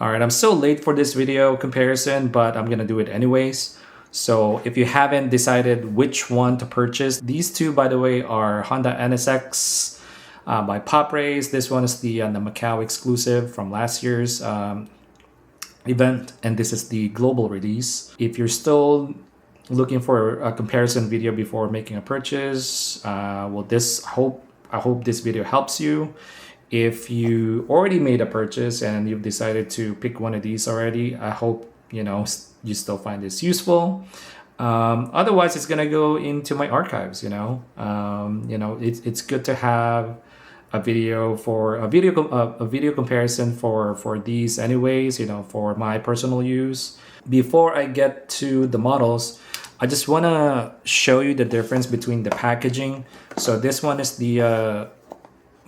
All right, I'm so late for this video comparison, but I'm gonna do it anyways. So if you haven't decided which one to purchase, these two, by the way, are Honda NSX by Pop Race. This one is the Macau exclusive from last year's event, and this is the global release. If you're still looking for a comparison video before making a purchase, well, I hope this video helps you. If you already made a purchase and you've decided to pick one of these already, I hope you still find this useful. Otherwise, it's gonna go into my archives. It's good to have a video comparison for these anyways. For my personal use. Before I get to the models, I just wanna show you the difference between the packaging. So this one is the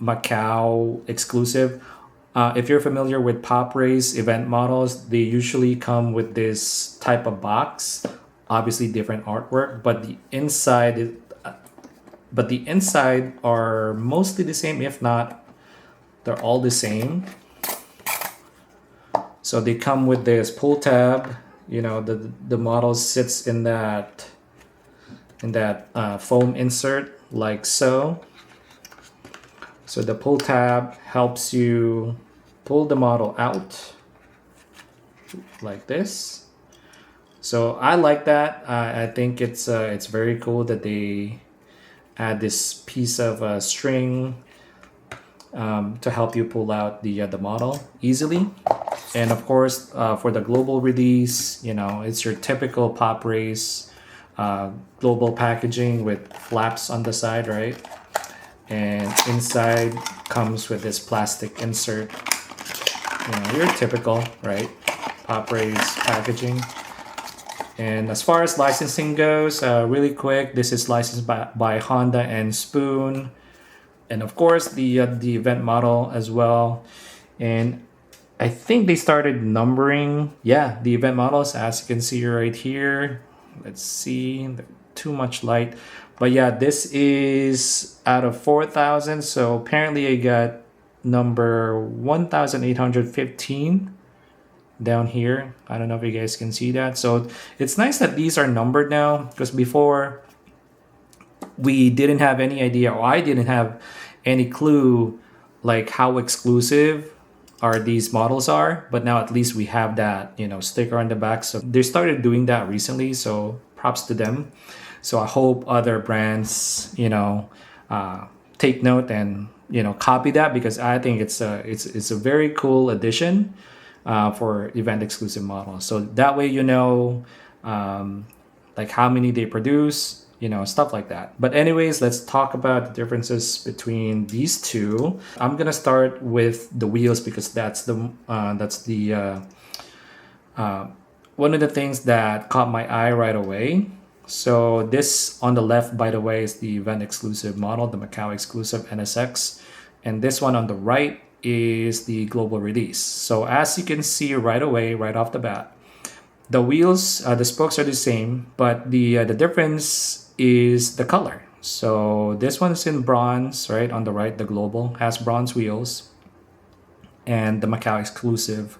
Macau exclusive. If you're familiar with Pop Race event models, they usually come with this type of box. Obviously different artwork, but the inside are mostly the same. If not, they're all the same. So they come with this pull tab. The model sits in that foam insert like so. So the pull tab helps you pull the model out like this. So I like that. I think it's very cool that they add this piece of string to help you pull out the model easily. And of course, for the global release, it's your typical Pop Race global packaging with flaps on the side, right? And inside comes with this plastic insert. Your typical, right, Pop Race packaging. And as far as licensing goes, really quick, this is licensed by Honda and Spoon, and of course the event model as well. And I think they started numbering, the event models, as you can see right here. Let's see, too much light. But yeah, this is out of 4,000. So apparently I got number 1,815 down here. I don't know if you guys can see that. So it's nice that these are numbered now, because before we didn't have any idea, or I didn't have any clue like how exclusive these models are. But now at least we have that, sticker on the back. So they started doing that recently. So props to them. So I hope other brands, take note and copy that, because I think it's a very cool addition for event exclusive models. So that way like how many they produce, stuff like that. But anyways, let's talk about the differences between these two. I'm gonna start with the wheels, because that's the one of the things that caught my eye right away. So this on the left, by the way, is the event exclusive model, the Macau exclusive NSX. And this one on the right is the global release. So as you can see right away, right off the bat, the wheels, the spokes are the same, but the difference is the color. So this one's in bronze, right? On the right, the global has bronze wheels, and the Macau exclusive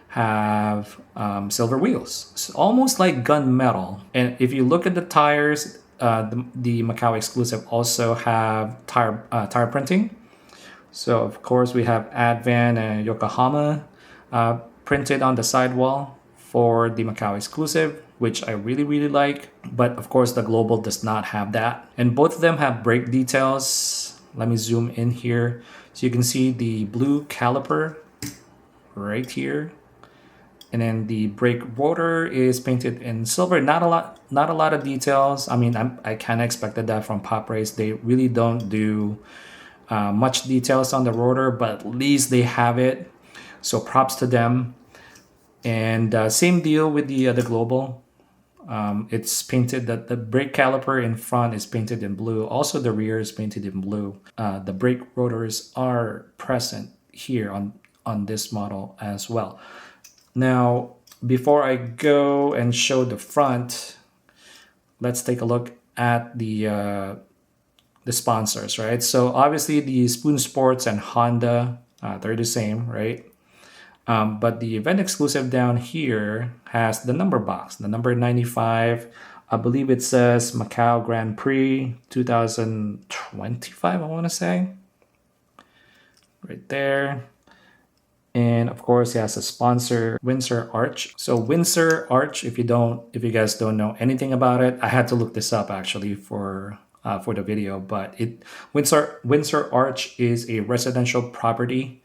have silver wheels. It's almost like gunmetal. And if you look at the tires, the Macau exclusive also have tire printing. So of course we have Advan and Yokohama printed on the sidewall for the Macau exclusive, which I really like. But of course the global does not have that. And both of them have brake details. Let me zoom in here. So you can see the blue caliper right here. And then the brake rotor is painted in silver. Not a lot of details. I mean, I kind of expected that from Pop Race. They really don't do much details on the rotor, but at least they have it. So props to them. And same deal with the global. It's painted that the brake caliper in front is painted in blue. Also, the rear is painted in blue. The brake rotors are present here on this model as well. Now, before I go and show the front, let's take a look at the sponsors, right? So obviously the Spoon Sports and Honda, they're the same, right? But the event exclusive down here has the number box, the number 95. I believe it says Macau Grand Prix 2025, I want to say. Right there. And of course, it has a sponsor, Windsor Arch. So Windsor Arch, if you guys don't know anything about it, I had to look this up actually for the video. But Windsor Arch is a residential property.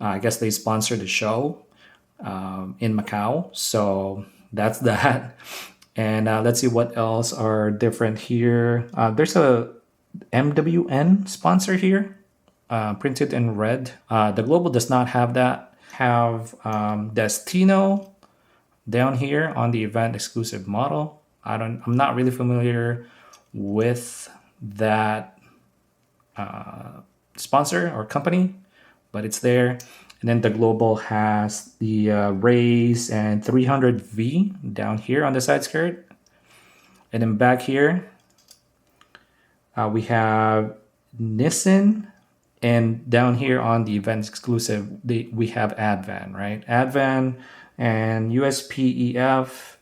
I guess they sponsor the show in Macau. So that's that. And let's see what else are different here. There's a MWN sponsor here, printed in red. The Global does not have that. Have Destino down here on the event exclusive model. I'm not really familiar with that sponsor or company, but it's there. And then the Global has the Race and 300V down here on the side skirt. And then back here, we have Nissan. And down here on the event exclusive, we have Advan, right? Advan and USPEF,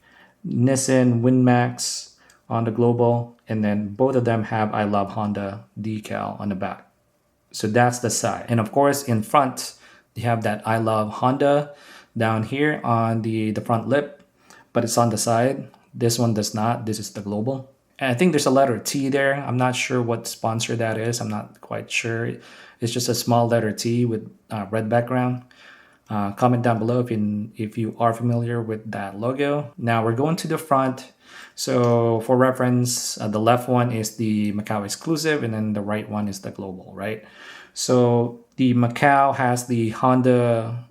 Nissan, WinMax on the Global. And then both of them have I Love Honda decal on the back. So that's the side. And of course, in front, they have that I Love Honda down here on the front lip, but it's on the side. This one does not. This is the Global. And I think there's a letter T there. I'm not sure what sponsor that is. I'm not quite sure. It's just a small letter T with red background. Comment down below if you are familiar with that logo. Now we're going to the front. So for reference, the left one is the Macau exclusive, and then the right one is the Global, right? So the Macau has the Honda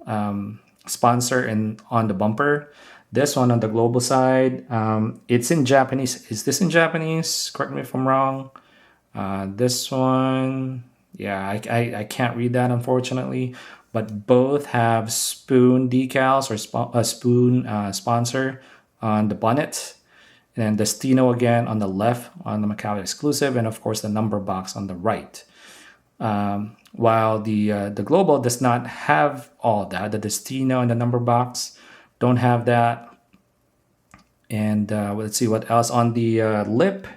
sponsor and on the bumper. This one on the Global side, it's in Japanese. Is this in Japanese? Correct me if I'm wrong. This one, yeah, I can't read that unfortunately. But both have Spoon decals or Spoon sponsor on the bonnet. And then Destino again on the left on the Macau exclusive. And of course the number box on the right. While the Global does not have all that. The Destino and the number box don't have that. And let's see what else on the lip.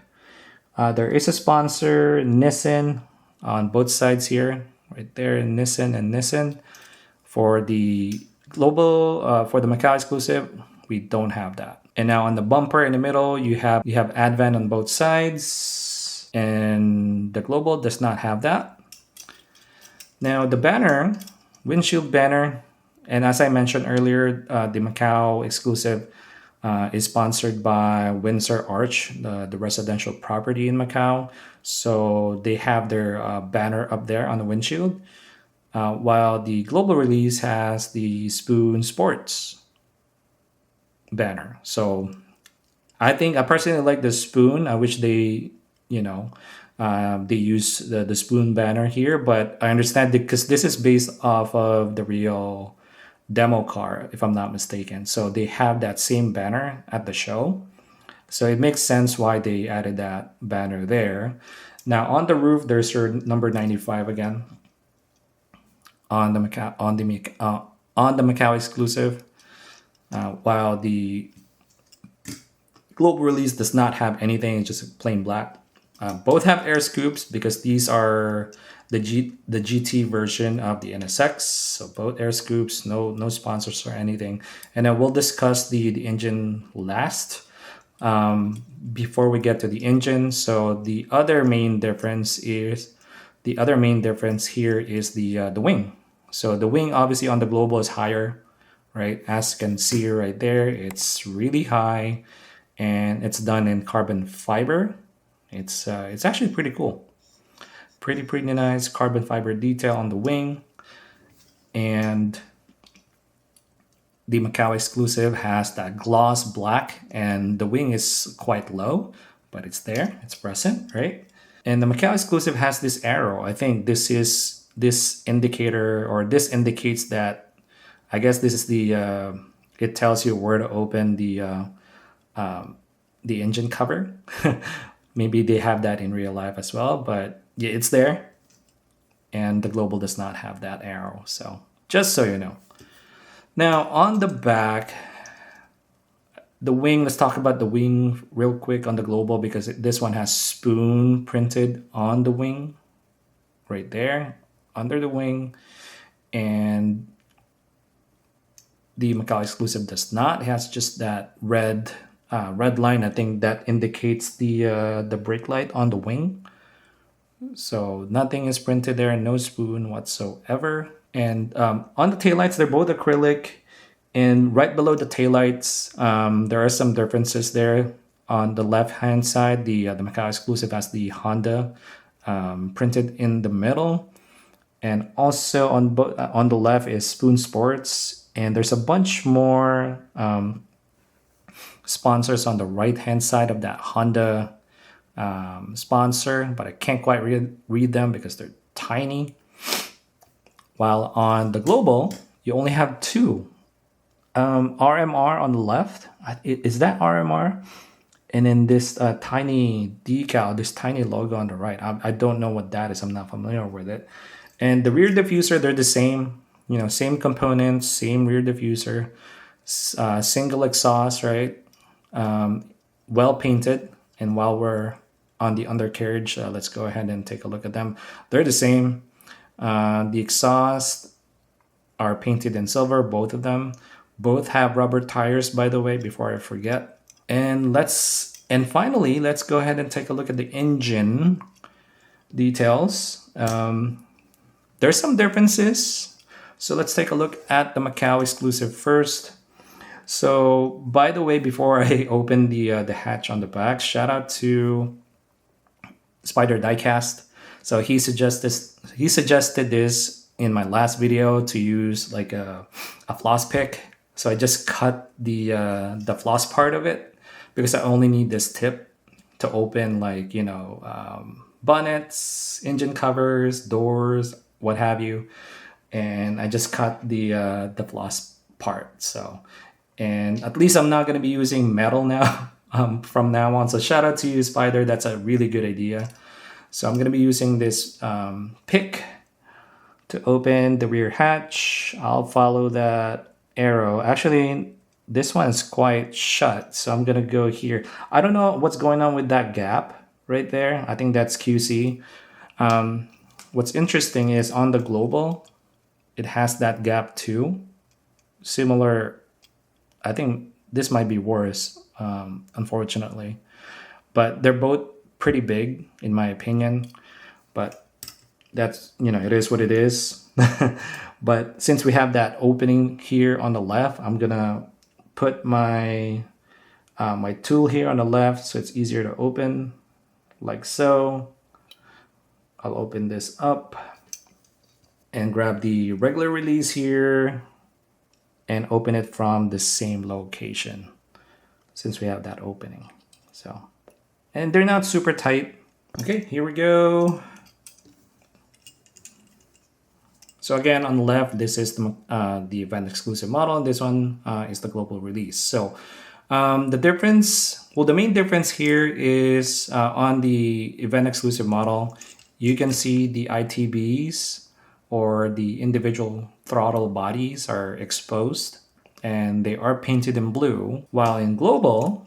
There is a sponsor, Nissan, on both sides here, right there, Nissan and Nissan. For the Global, for the Macau exclusive, we don't have that. And now on the bumper in the middle, you have Advan on both sides, and the Global does not have that. Now the banner, windshield banner, and as I mentioned earlier, the Macau exclusive is sponsored by Windsor Arch, the residential property in Macau. So they have their banner up there on the windshield. While the Global release has the Spoon Sports banner. So I personally like the Spoon. I wish they use the Spoon banner here, but I understand because this is based off of the real demo car, if I'm not mistaken. So they have that same banner at the show. So it makes sense why they added that banner there. Now on the roof, there's your number 95 again on the Macau exclusive. While the Global release does not have anything, it's just plain black. Both have air scoops because these are the GT version of the NSX. So both air scoops, no sponsors or anything. And then we'll discuss the engine last before we get to the engine. So the other main difference here is the wing. So the wing obviously on the Global is higher, right? As you can see right there, it's really high, and it's done in carbon fiber. It's actually pretty cool. Pretty nice carbon fiber detail on the wing. And the Macau exclusive has that gloss black, and the wing is quite low, but it's there, it's present, right? And the Macau exclusive has this arrow. I think this indicates that, I guess this is the it tells you where to open the engine cover. Maybe they have that in real life as well, but yeah, it's there. And the Global does not have that arrow. So just so you know. Now on the back, the wing, let's talk about the wing real quick on the Global, because this one has Spoon printed on the wing right there under the wing, and the Macau exclusive does not. It has just that red line. I think that indicates the brake light on the wing. So nothing is printed there, no spoon whatsoever. And on the taillights, they're both acrylic. And right below the taillights, there are some differences there. On the left-hand side, the Macau exclusive has the Honda printed in the middle. And also on the left is Spoon Sports. And there's a bunch more sponsors on the right-hand side of that Honda sponsor, but I can't quite read them because they're tiny. While on the Global, you only have two. RMR on the left. Is that RMR? And then this tiny decal, this tiny logo on the right. I don't know what that is. I'm not familiar with it. And the rear diffuser, they're the same. Same components, same rear diffuser, single exhaust, right? Well painted. And while we're on the undercarriage, let's go ahead and take a look at them. They're the same. The exhaust are painted in silver, both of them. Both have rubber tires, by the way, before I forget. And finally, let's go ahead and take a look at the engine details. There's some differences. So let's take a look at the Macau exclusive first. So, by the way, before I open the hatch on the back, shout out to Spider Diecast. So he suggested this in my last video to use like a floss pick. So I just cut the floss part of it because I only need this tip to open, like, bonnets, engine covers, doors, what have you. And I just cut the floss part. So, and at least I'm not going to be using metal now from now on. So shout out to you, Spider. That's a really good idea. So I'm going to be using this pick to open the rear hatch. I'll follow that arrow. Actually, this one is quite shut, so I'm going to go here. I don't know what's going on with that gap right there. I think that's QC. What's interesting is on the Global, it has that gap too. Similar, I think this might be worse, unfortunately. But they're both pretty big, in my opinion. But that's, it is what it is. But since we have that opening here on the left, I'm going to put my my tool here on the left so it's easier to open, like so. I'll open this up and grab the regular release here and open it from the same location since we have that opening. So, and they're not super tight. Okay, here we go. So again, on the left, this is the event exclusive model. This one is the Global release. So the difference, well, the main difference here is on the event exclusive model, you can see the ITBs or the individual throttle bodies are exposed and they are painted in blue, while in Global,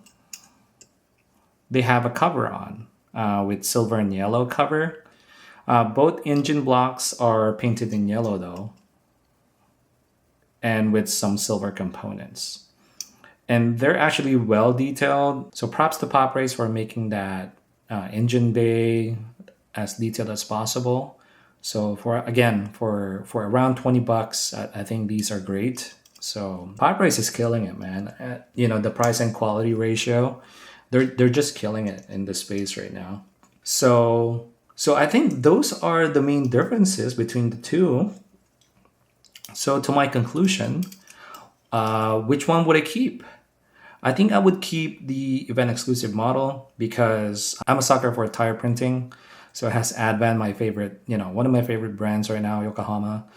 they have a cover on with silver and yellow cover. Both engine blocks are painted in yellow though, and with some silver components. And they're actually well detailed. So props to Pop Race for making that engine bay as detailed as possible. So for around $20, I think these are great. So Pop Race is killing it, man. The price and quality ratio, they're just killing it in the space right now. So I think those are the main differences between the two. So to my conclusion, which one would I keep? I think I would keep the event exclusive model because I'm a sucker for tire printing. So it has Advan, my favorite, one of my favorite brands right now, Yokohama.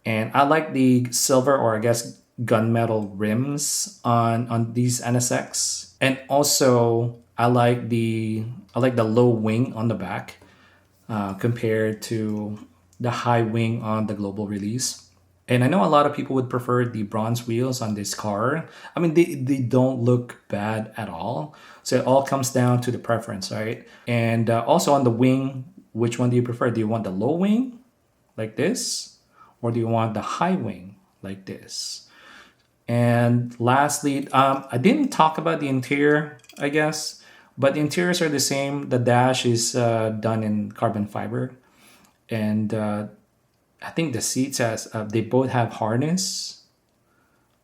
And I like the silver, or I guess gunmetal rims on these NSX. And also I like the low wing on the back compared to the high wing on the Global release. And I know a lot of people would prefer the bronze wheels on this car. I mean, they don't look bad at all. So it all comes down to the preference, right? And also on the wing, which one do you prefer? Do you want the low wing like this? Or do you want the high wing like this? And lastly, I didn't talk about the interior, I guess, but the interiors are the same. The dash is done in carbon fiber. And I think the seats has they both have harness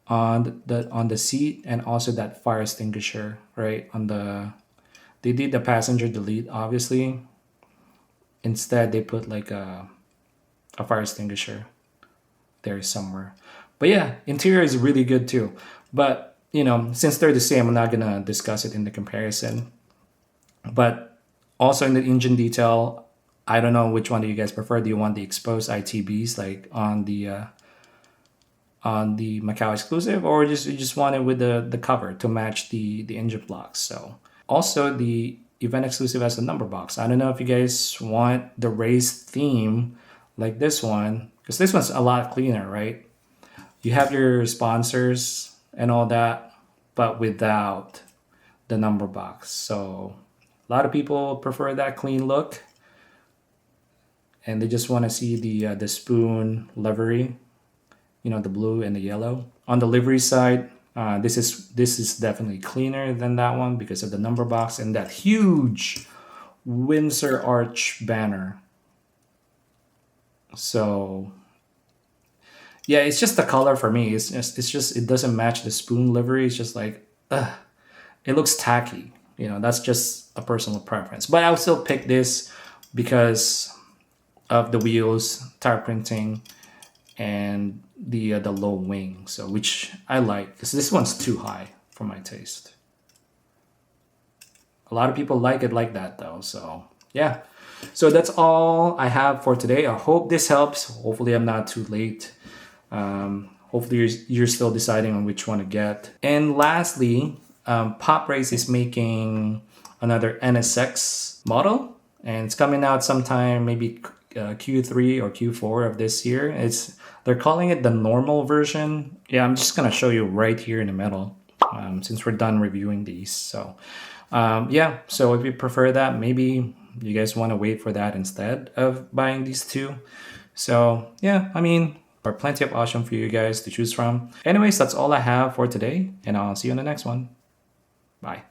on the seat, and also that fire extinguisher right on the. They did the passenger delete obviously. Instead, they put like a fire extinguisher there somewhere. But yeah, interior is really good too. But since they're the same, I'm not gonna discuss it in the comparison. But also in the engine detail, I don't know which one do you guys prefer. Do you want the exposed ITBs like on the Macau exclusive, or just you just want it with the cover to match the engine blocks? So also the event exclusive has a number box. I don't know if you guys want the race theme like this one, because this one's a lot cleaner, right? You have your sponsors and all that, but without the number box. So a lot of people prefer that clean look, and they just want to see the Spoon livery, the blue and the yellow. On the livery side, this is definitely cleaner than that one because of the number box and that huge Windsor arch banner. So yeah, it's just the color for me. It's just it doesn't match the Spoon livery. It's just like, it looks tacky. That's just a personal preference. But I'll still pick this because of the wheels, tire printing, and the low wing. So which I like because this one's too high for my taste. A lot of people like it like that though. So yeah. So that's all I have for today. I hope this helps. Hopefully I'm not too late. Hopefully you're still deciding on which one to get. And lastly, Pop Race is making another NSX model, and it's coming out sometime maybe Q3 or Q4 of this year. They're calling it the normal version. Yeah, I'm just gonna show you right here in the middle, since we're done reviewing these. So yeah, so if you prefer that, maybe you guys want to wait for that instead of buying these two. So yeah, I mean, there are plenty of options for you guys to choose from. Anyways, that's all I have for today, and I'll see you in the next one. Bye.